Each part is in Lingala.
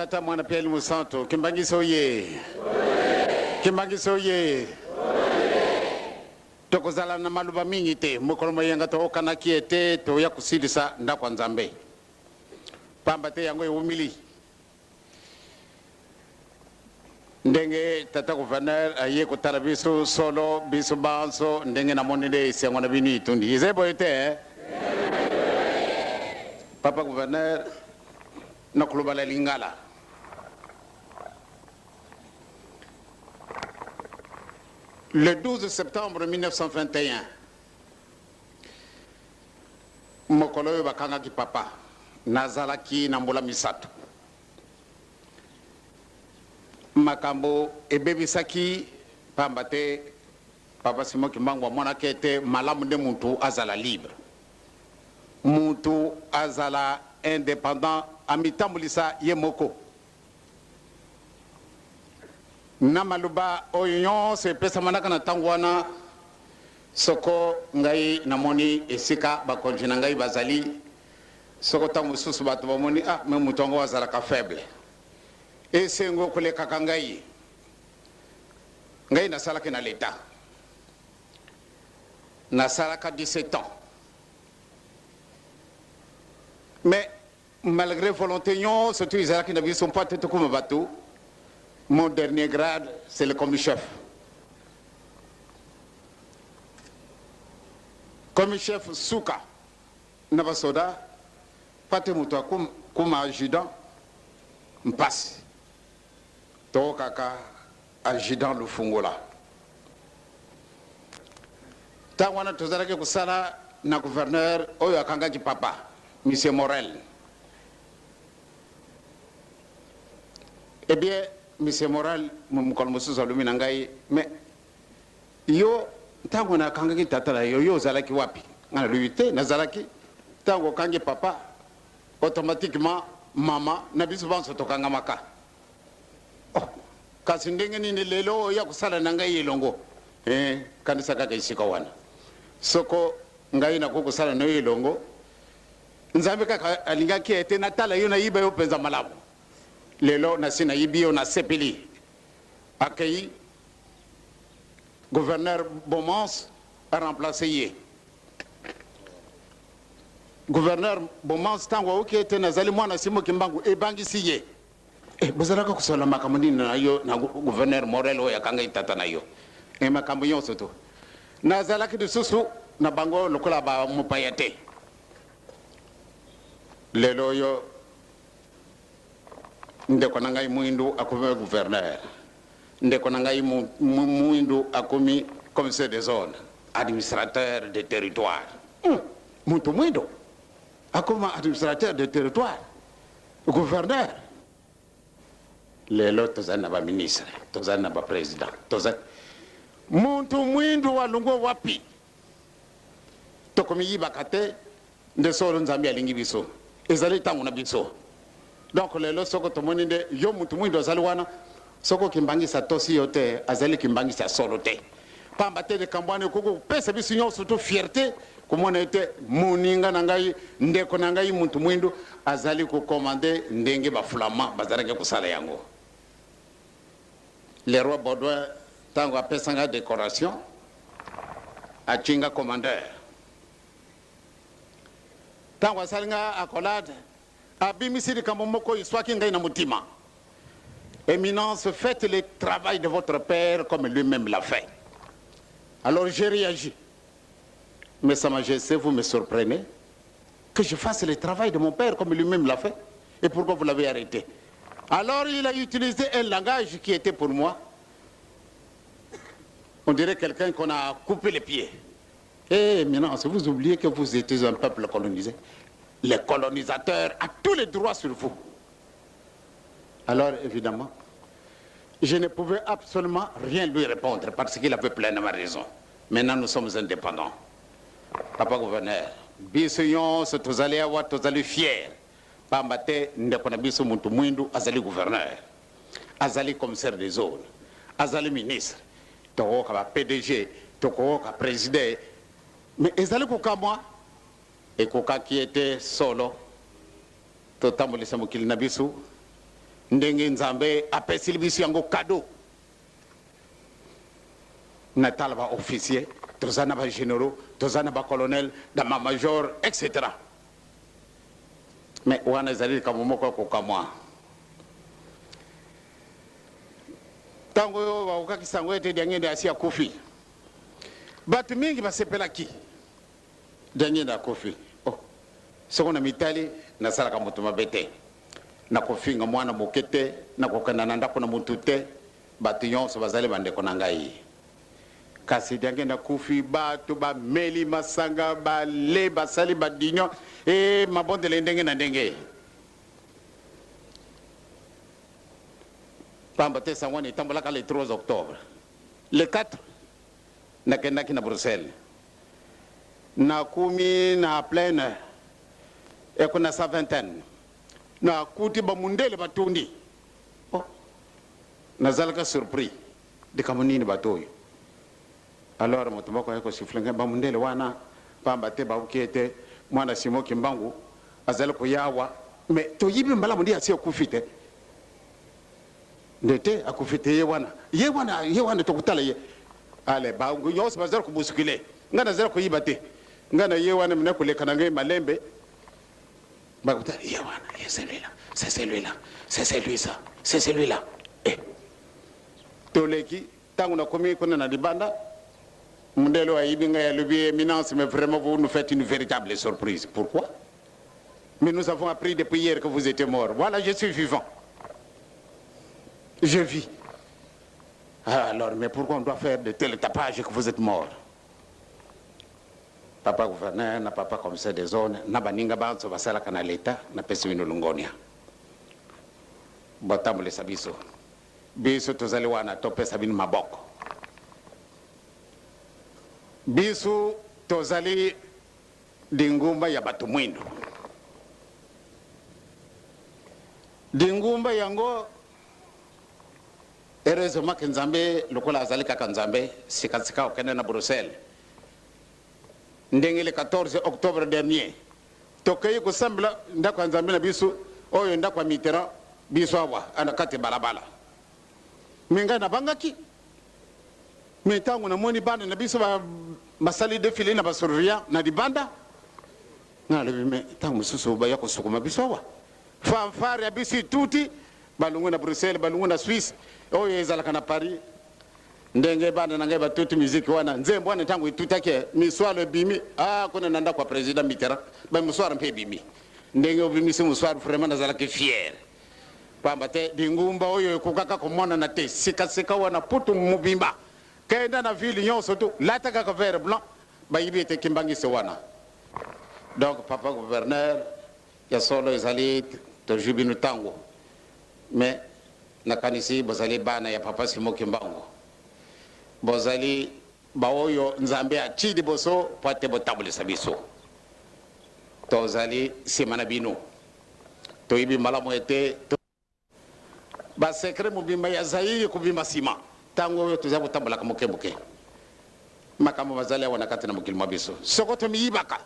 tata mwana Pierre Musanto Kimbangiso ye Kimbangiso ye tokozala na maluba mingi te mokolo moyenga to kana kiete to ya kusidisa ndako nzambe pamba te yango umili ndenge tata gouverneur aye ko tarabiso solo biso banso ndenge na monede isengo na binu itundi izebo ite papa gouverneur na kulubala lingala le 12 septembre 1921 mokolo yo bakanga ki papa nazalaki na mbula misato makambo ebebisaki pamba te papa Simon Kimbangu mwana kete malamu de muntu azala libre muntu azala indépendant amitambulisa ye moko na maluba oyo se pesa manaka na tangwana soko ngai namoni esika ba konjina ngai bazali soko tangu susu batu bamoni me mutongo azala ka faible esengo koleka kangai ngai na sala na l'état na sala ka 17 ans mais malgré volonté non surtout ils ne sont pas tout comme bateau. Mon dernier grade c'est le commis-chef. Commis-chef Souka Navasoda pate muto comme adjudant mpasi to kaka adjudant Lufungola tangwana tozalaki kusala na gouverneur oyo akanga ki papa Monsieur Morel. Eh bien, Monsieur Morel, mais yo tango na kangaki tatala yo zalaki wapi ngana luite na zalaki tango kangi papa automatiquement mama na biso banso tokanga maka oh kasi ndenge nini lelo ya kusala na ngai elongo kanisa kaka isika wana soko ngai na kusala na elongo nzambe kaka alingaki ete natala yo na yiba yo penza malamu lelo na sina yibio na sepeli akei gouverneur Bomans a remplacé ye gouverneur Bomans tango oki ete nazali mwana Simon Kimbangu ebangisi ye bozalaka kusola makambo nini na yo na gouverneur Morel oyo akanga itata na yo makambo nyonso to nazalaki lisusu na bango lokola ba mopayate lelo yo ndeko na ngai muindu akomi gouverneur ndeko na ngai muindu akomi commissaire des zones administrateur de territoire muntu muindu akomi administrateur de territoire gouverneur lelo tozali na ba ministre tozali na ba président tozali muntu muindu walungo wapi tokomi yibaka te nde solo nzambe alingi biso ezali tango na biso donc lelo soko tomoni nde yo mutu mwindo azali wana soko kimbangisa tosi yote azali kimbangisa solo te pamba te de kambwane koko pesa biso nyonso to fierté komona ete moninga na ngai ndeko na ngai mutu mwindo azali ko commander ndenge ba flama bazalaki kusala yango le roi Baudouin tango apesanga décoration achinga commandeur tango asalinga accolade abimisiri kamomoko iswaki ngai na mutima éminence faites le travail de votre père comme lui-même l'a fait alors j'ai réagi mais sa majesté vous me surprenez que je fasse le travail de mon père comme lui-même l'a fait et pourquoi vous l'avez arrêté alors il a utilisé un langage qui était pour moi on dirait quelqu'un qu'on a coupé les pieds éminence vous oubliez que vous étiez un peuple colonisé. Les colonisateurs ont tous les droits sur vous. Alors, évidemment, je ne pouvais absolument rien lui répondre parce qu'il avait pleinement raison. Maintenant, nous sommes indépendants. Papa gouverneur, bisoyon, c'est tous allés avoir, tous allés fiers. Pambate, n'dekonabiso muntu mwindu, azali gouverneur, azali commissaire des zones, azali ministre, toko kaba PDG, toko kaba président. Mais ezali koka moi. Et koka qui était solo totambolisa mokili na biso ndenge nzambe apesili biso yango cadeau natala ba officier toza na ba généraux toza na ba colonel na ba major etc. mais wana ezali likambo moko kokamwa ntango oyo bakokakisa yango ete diangende asi akufi bato mingi basepelaki diangende akufi soko na mitali nasalaka moto mabe te nakofinga mwana moke te nakokenda na ndako na motu te bato nyonso bazali bandeko na ngai kasi diangende akufi bato bameli masanga bale basali badinyo mabondele ndenge na ndenge pamba te sango etambolaka le 3 octobre le 4 nakendaki na Bruxelles nakumi na plaine ekuna sa vingtaine nakuti bamundele batundi nazalaka surpris likambo nini bato oyo alors moto moko ayeko siflenga bamundele wana pamba te babuki ete mwana Simon Kimbangu azali koyawa mais toyibi mbalamu ndi asi okufi te ndete akufi te ye wana tokutala ye ale bangu nyonso bazali kobusikile nga nazali koyiba te nga na ye wana mine koleka na ngai malembe bakuta ye wana ye c'est celui-là c'est celui-là toleki tangu nakomi kuna na libanda mundelo ayibi nga ya lebi éminence mais vraiment vous nous faites une véritable surprise. Pourquoi? Mais nous avons appris depuis hier que vous étiez mort. Voilà, je suis vivant. Je vis. Alors, mais pourquoi on doit faire de tels tapages que vous êtes mort? Papa gouverneur, na papa commissaire des zones, na baninga banso basala kana l'État, na pesi wino lungonia. Botambo le sabiso. Biso tozali wana topesa bino maboko. Biso tozali dingumba ya batu mwindo. Dingumba yango heureusement que Nzambe lokola azali kaka Nzambe sika okende na Bruxelles ndenge le 14 octobre dernier tokayi kusambila ndako Nzambe na biso oyo ndako Mitterrand biso awa anakati balabala minga na bangaki mitango na moni bana na biso basali défilé na basurveillant na dibanda na le me tango susu ba yako sukuma biso awa fanfare ya bisi tuti balungu na Bruxelles balungu na Suisse oyo ezalaka na Paris ndenge bana na ngai batuti muziki wana nzembo wana tangu itutake miswalo bimi kuna nanda kwa president Mitterrand ba miswaro mpe bimi ndenge obimi si miswaro vraiment nazalaka fier pamba te dingumba oyo ekokaka komona na te sika wana putu mubimba kenda na ville nyonso tu lataka ka vert blanc ba yibi te kimbangise wana donc papa gouverneur ya solo ezali to jubinu tango mais nakanisi bozali bana ya papa Simon Kimbangu bozali baoyo Nzambe achidi boso pate botabulisa biso tozali simana bino toyibi malamu ete ba secret mubimba ya zayi kubimba sima tango oyo tozali botabulaka mokebuke makambo bazali wana kati na mokili mabiso sokoto miyibaka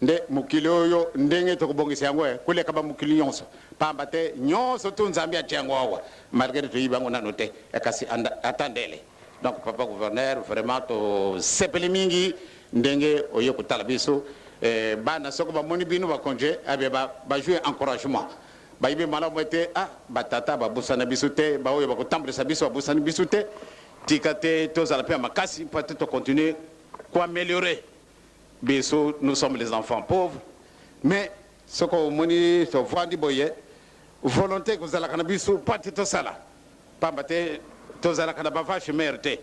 nde mokili oyo ndenge tokobongisa yango kuleka ba mokili nyonso pamba te nyonso tu Nzambe atia yango awa malgré toyiba yango nano te kasi atandele donc papa gouverneur vraiment to sepeli mingi ndenge oyo kutala biso bana soko bamoni bino ba congé abe ba jouer encouragement ba yibe malamu ete batata babusana biso te ba oyo bakotambulisa biso babusana biso te tikate tozala pe makasi peut to continuer quoi améliorer biso nous sommes les enfants pauvres mais ce qu'on moni to vandi boye volonté que zala kana biso pati to sala pambate to zala kana ba vache mère te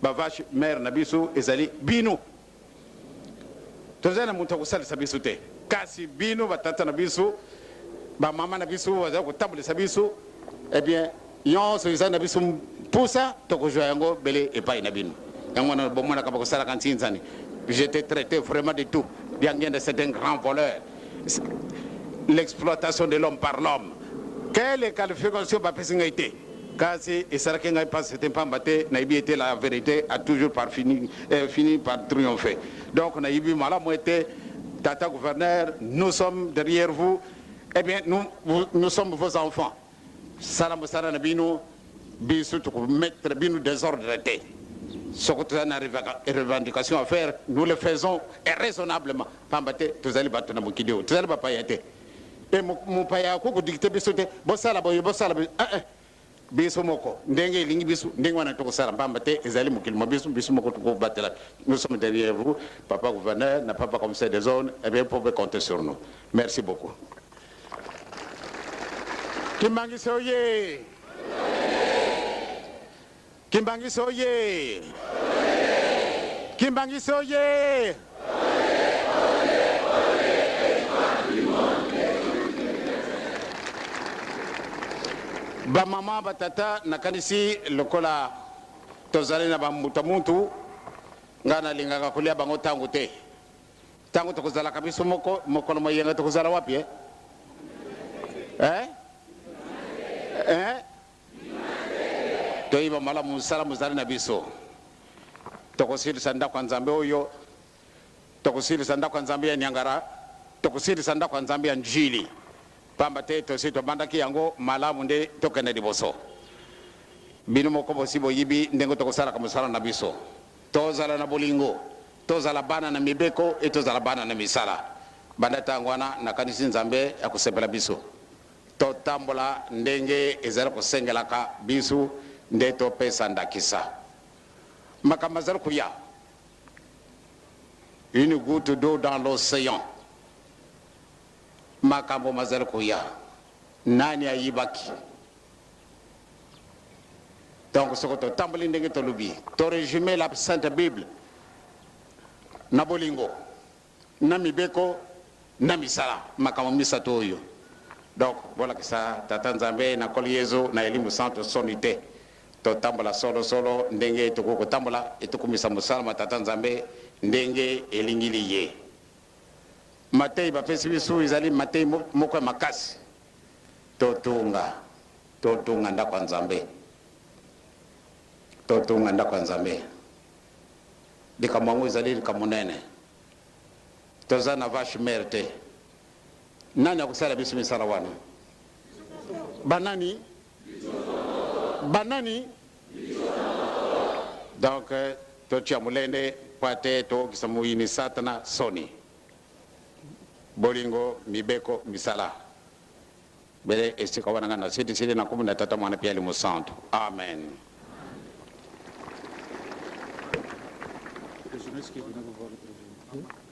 ba vache mère na biso ezali bino to zala muto ko sala biso te kasi bino batata na biso ba mama na biso waza ko table sa biso eh bien yonso izana biso pousa to ko joyango belé et pas na bino yango na bomona ka ko sala kan tinzani j'étais traité vraiment de tout bien c'est un grand voleur l'exploitation de l'homme par l'homme quelle qualification ba pesinga été kasi et ça qui n'a pas c'était pas batté na été la vérité a toujours fini par triompher donc on a eu mala moité tata gouverneur nous sommes derrière vous eh bien nous sommes vos enfants sala musala na bino biso to mettre bino désordre te sokoto na revendication à faire nous le faisons et raisonnablement pambate tozali bato na mokili tozali bapaya te e mopaya ko ko dicter biso te bosala boyo bosala biso moko ndenge elingi biso ndenge wana tokosala pambate ezali mokili mo biso moko tokobatela nous sommes derrière vous papa gouverneur na papa commissaire des zones et bien vous pouvez compter sur nous merci beaucoup. Kimbangiso oye! Kimbangiso oye! Kimbangiso oye! Ba mama batata nakanisi lokola tozali na bamutu ngana lingaka kulia bango tangu te tangu tokozala kabiso moko mokolo moyenga tokozala wapi toyiba mala musala muzali na biso tokosilisa ndako ya nzambe oyo tokosilisa ndako ya nzambe ya nyangara tokosilisa ndako ya nzambe ya njili pamba te tosi tobandaki yango malamu nde tokende liboso bino moko bosi boyibi ndenge tokosalaka mosala na biso tozala na bolingo tozala bana na mibeko e tozala bana na misala banda ntango wana nakanisi nzambe ya kosepela biso totambola ndenge ezali kosengelaka biso nde topesa ndakisa makambo azali koya une goutte d'eau dans l'océan makambo mazali koya nani ayibaki donc soko totamboli ndenge tolobi to résumer la sainte bible na bolingo na mibeko na misala makambo misato oyo donc voilà que ça tata nzambe na koli yezo na elimu santo sonite to tambola solo ndenge toko tambola etukumisa musala tata nzambe ndenge elingili ye matei ba pesi bisu izali matei moko makasi totunga ndako nzambe totunga ndako nzambe dikamango izali dikamunene tozana vache merte nani akusala biso misala wana banani donc totia mulende pate to kisamuyini satana soni bolingo mibeko misala bele esika wana ngana sidi na 13 mwana pia limu santo amen. Que je m'excuse de n'avoir pas parlé.